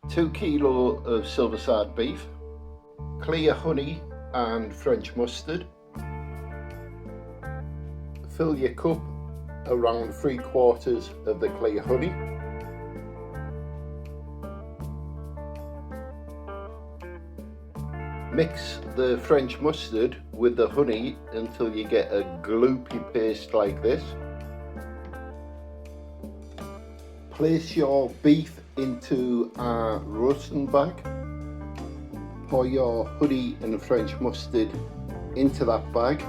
2 kilo of silverside beef, clear honey and French mustard. Fill your cup around 3/4 of the clear honey. Mix the French mustard with the honey until you get a gloopy paste like this. Place your beef into a roasting bag. Pour your honey and French mustard into that bag.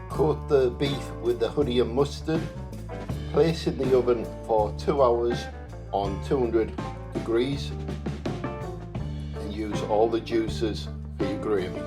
Coat the beef with the honey and mustard. Place in the oven for 2 hours on 200 degrees and use all the juices for your gravy.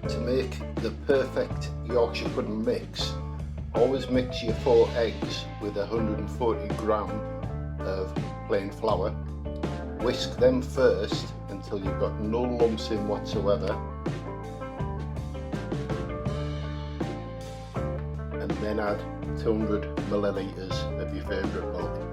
To make the perfect Yorkshire pudding mix, always mix your 4 eggs with 140 gram of plain flour. Whisk them first until you've got no lumps in whatsoever, and then add 200 millilitres of your favourite milk.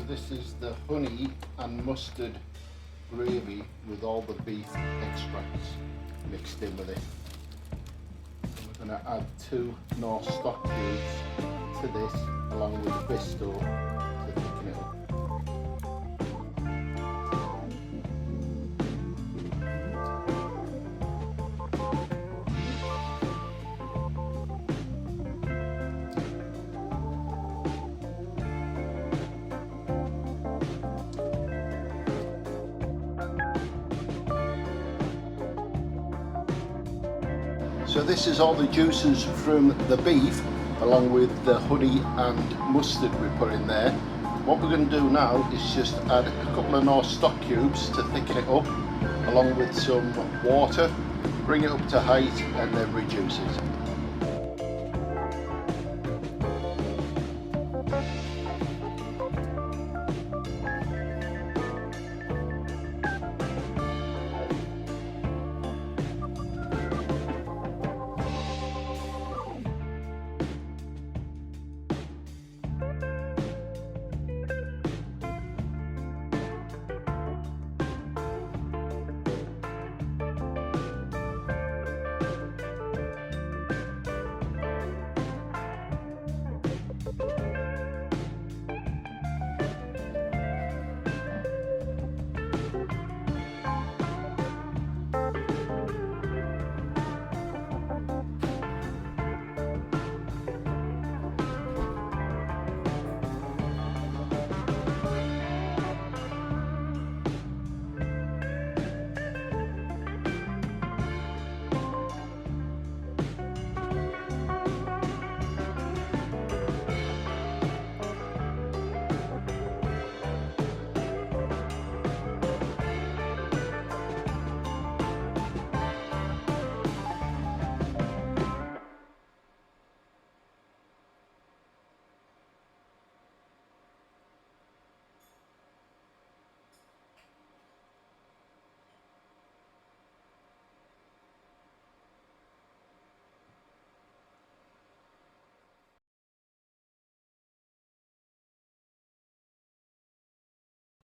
This is the honey and mustard gravy with all the beef extracts mixed in with it. We're going to add 2 North stock cubes to this along with the pesto to thicken it up. So this is all the juices from the beef along with the honey and mustard we put in there. What we're going to do now is just add a couple of North stock cubes to thicken it up along with some water, bring it up to height and then reduce it.